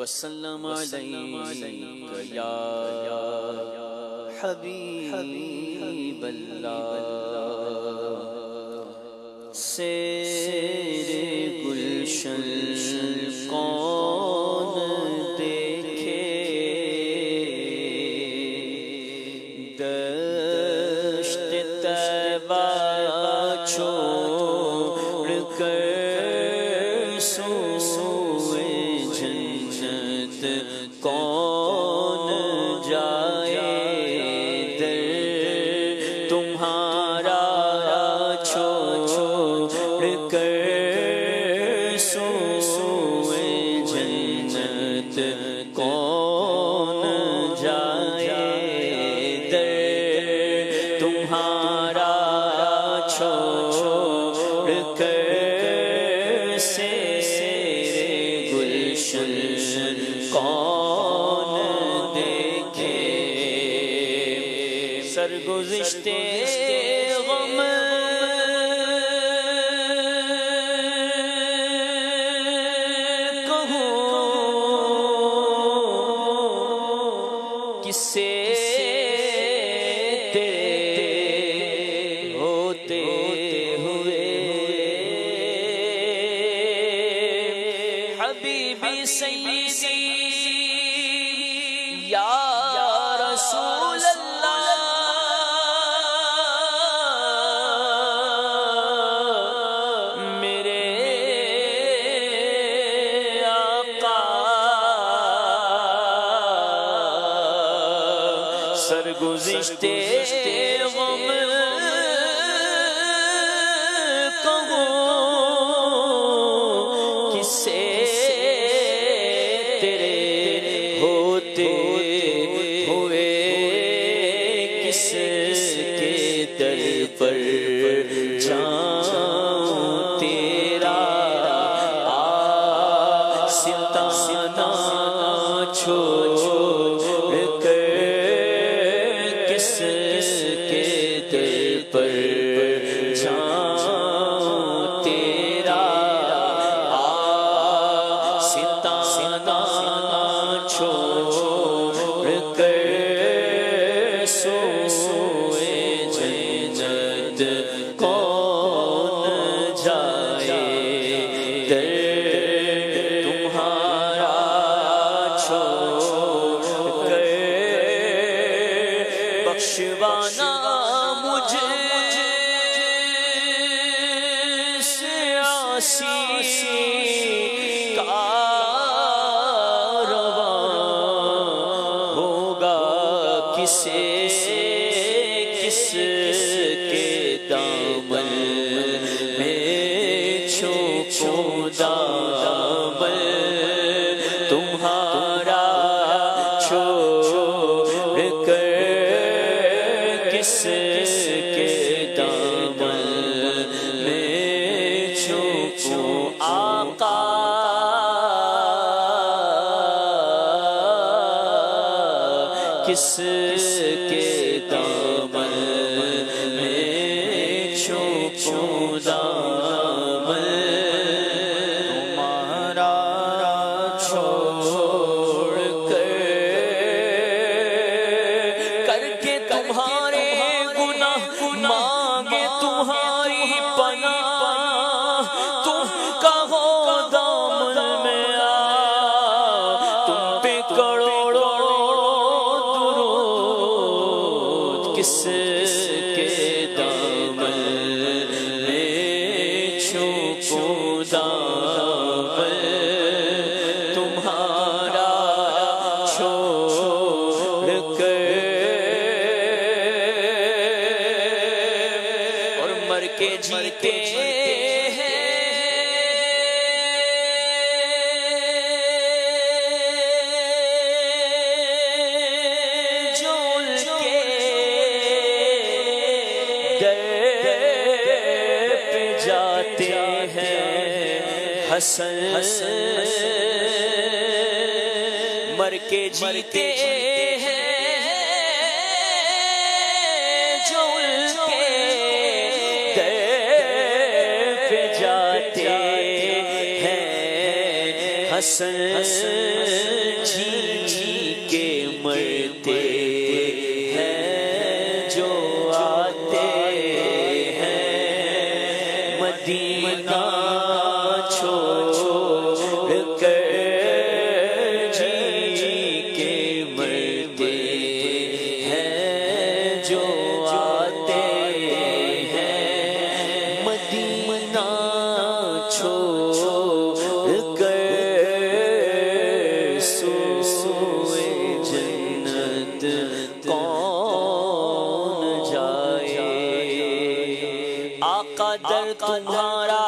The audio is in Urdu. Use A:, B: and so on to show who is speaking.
A: وسلم علیک یا حبیب اللہ سیر گلشن کون دیکھے دشت طیبہ چھوڑ کر سوئے جنت کون جائے در تمہارا چھوڑ کر سوئے جنت کون جائے در تمہارا چھوڑ کر کون دیکھے سرگزشتے غم کہوں کس سے تیرے ہوتے ہوئے حبیبی سیدی یا رسول اللہ میرے آقا سرگزشتے غم کہوں کس سے در پر جاؤں تیرا آستانہ چھوڑ کر کس کے در پر جاؤں تیرا آستانہ چھوڑ کر کون جائے در تمہارا چھوڑ کر بخشوانا مجھے سے عاصی کارواں ہوگا کسے کس کے دامن میں چھوپوں دامن تمہارا چھوڑ کر کس کے دامن میں چھوپوں آقا کس کے دامن چھوپوں دامن تمہارا چھوڑ کر کے تمہارے گناہ مانگے تمہاری پناہ تم کہو دامن میں آ تم پہ کروڑوں درود کس کے دامن دامن تمہارا چھوڑ کر اور مر کے جیتے ہیں جو ان کے در پہ جاتے ہیں حسن مر کے جیتے ہیں جو ان کے در پہ جاتے ہیں حسن جو آتے ہیں مدینہ چھوڑ کر جی کے مرتے ہیں جو آتے ہیں مدینہ چھوڑ کر سوئے جنت کون جائے آقا در تمہارا